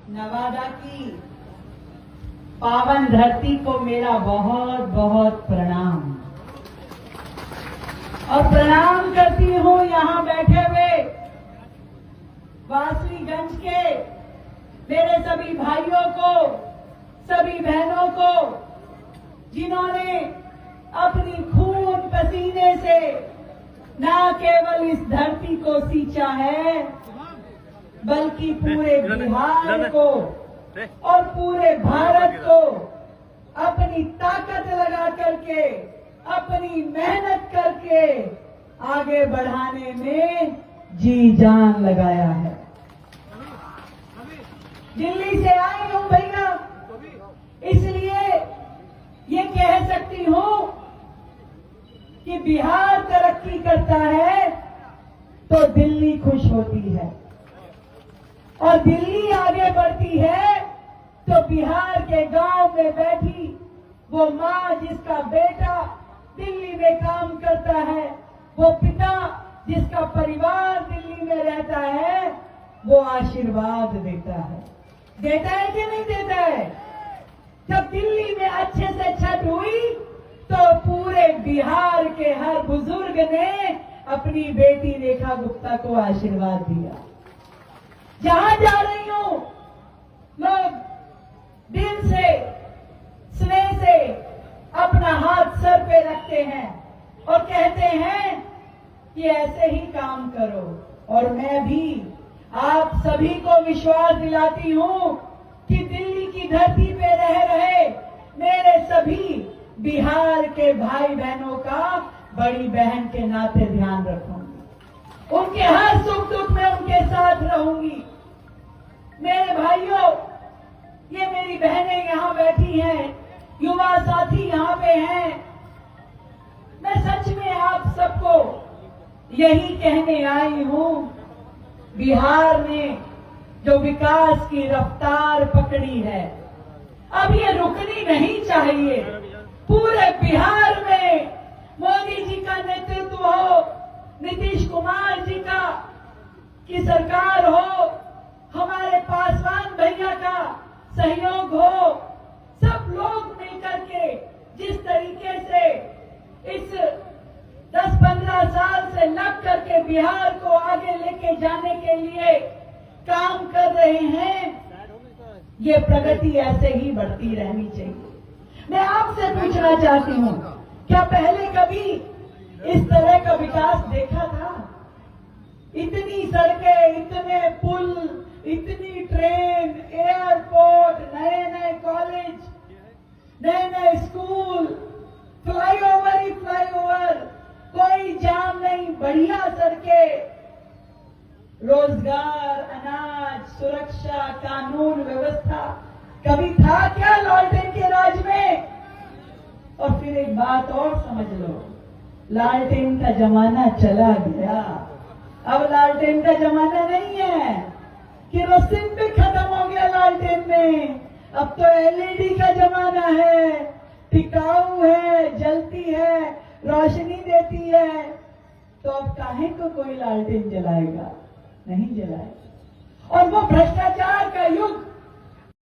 नवादा की पावन धरती को मेरा बहुत बहुत प्रणाम। और प्रणाम करती हूँ यहाँ बैठे हुए वासुकीगंज के मेरे सभी भाइयों को, सभी बहनों को, जिन्होंने अपनी खून पसीने से न केवल इस धरती को सींचा है, बल्कि पूरे बिहार को और पूरे भारत को अपनी ताकत लगा करके, अपनी मेहनत करके आगे बढ़ाने में जी जान लगाया है। दिल्ली से आई हूं भैया, इसलिए ये कह सकती हूं कि बिहार तरक्की करता है तो दिल्ली खुश होती है, और दिल्ली आगे बढ़ती है तो बिहार के गांव में बैठी वो मां जिसका बेटा दिल्ली में काम करता है, वो पिता जिसका परिवार दिल्ली में रहता है, वो आशीर्वाद देता है। देता है कि नहीं देता है? जब दिल्ली में अच्छे से छठ हुई तो पूरे बिहार के हर बुजुर्ग ने अपनी बेटी रेखा गुप्ता को आशीर्वाद दिया। जहां जा रही हूं, लोग दिल से, स्नेह से अपना हाथ सर पे रखते हैं और कहते हैं कि ऐसे ही काम करो। और मैं भी आप सभी को विश्वास दिलाती हूं कि दिल्ली की धरती पे रह रहे मेरे सभी बिहार के भाई बहनों का बड़ी बहन के नाते ध्यान रखूंगी, उनके हर सुख दुख में उनके साथ रहूंगी। मेरे भाइयों, ये मेरी बहनें यहां बैठी हैं, युवा साथी यहां पे हैं। मैं सच में आप सबको यही कहने आई हूं, बिहार ने जो विकास की रफ्तार पकड़ी है, अब ये रुकनी नहीं चाहिए। पूरे बिहार में मोदी जी का नेतृत्व हो, नीतीश कुमार जी की सरकार हो, हमारे पासवान भैया का सहयोग हो, सब लोग मिलकर के जिस तरीके से इस 10-15 साल से लग करके बिहार को आगे लेके जाने के लिए काम कर रहे हैं, ये प्रगति ऐसे ही बढ़ती रहनी चाहिए। मैं आपसे पूछना चाहती हूं, क्या पहले कभी इस तरह का विकास देखा था? इतनी सड़कें, इतने पुल, इतनी ट्रेन, एयरपोर्ट, नए नए कॉलेज, नए नए स्कूल, फ्लाईओवर ही फ्लाईओवर, कोई जाम नहीं, बढ़िया सड़कें, रोजगार, अनाज, सुरक्षा, कानून व्यवस्था कभी था क्या लालटेन के राज में? और फिर एक बात और समझ लो, लालटेन का जमाना चला गया। अब लालटेन का जमाना नहीं है, केरोसिन भी खत्म हो गया लालटेन में। अब तो एलईडी का जमाना है, टिकाऊ है, जलती है, रोशनी देती है। तो अब काहे को कोई लालटेन जलाएगा? नहीं जलाएगा। और वो भ्रष्टाचार का युग